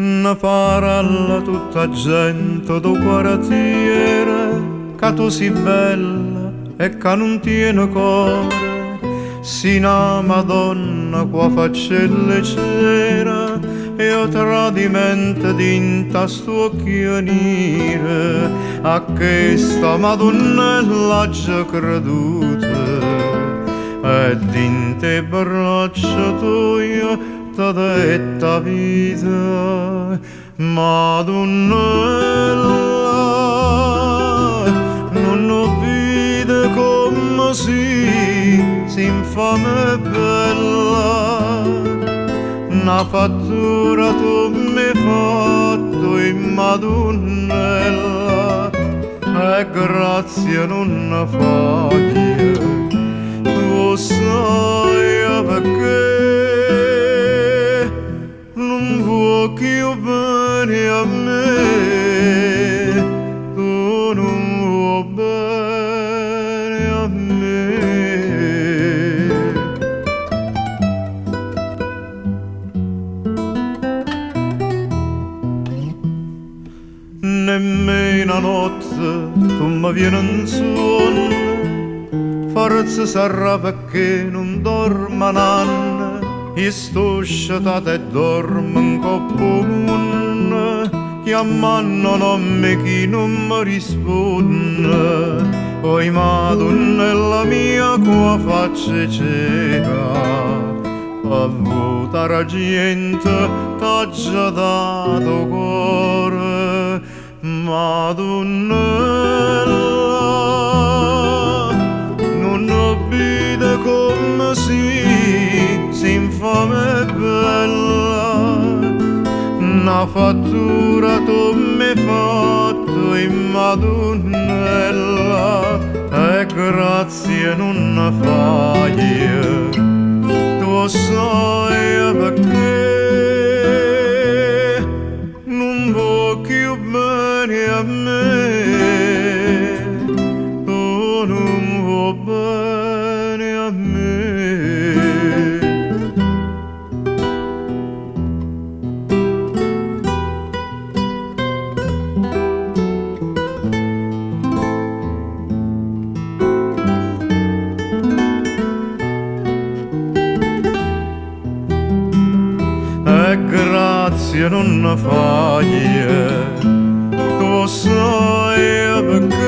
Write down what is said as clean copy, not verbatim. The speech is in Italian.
Ne parla tutta gente do quartiere, che tu sei bella e che non tiene cuore. Si una Madonna qua faccelle c'era e ho tradimento dinta sto occhionire. A questa Madonnella già creduta e dinte braccia tue t'ha detta vita. Madonnella non ho vide come si infame bella, una fattura tu mi hai fatto in Madonnella e grazie non fagli, tu sai perché non vuoi più bene a me, tu non vuoi bene a me. Nemmeno a notte tu mi vieni in sonno, forse sarà perché non dormo un anno, e sto sciatata e dormo in coppo munno, chiamando nome chi non mi risponde. Oi Madonnella mia qua faccia cieca, a votare gente t'ha già dato cuore. Madonnella non ho vide come si infame bella, una fattura tu mi hai fatto in Madonnella e grazie non fagli, tu sai perché non vuoi più bene a me, tu non vuoi bene a me. E grazie non fagli, tu sai perché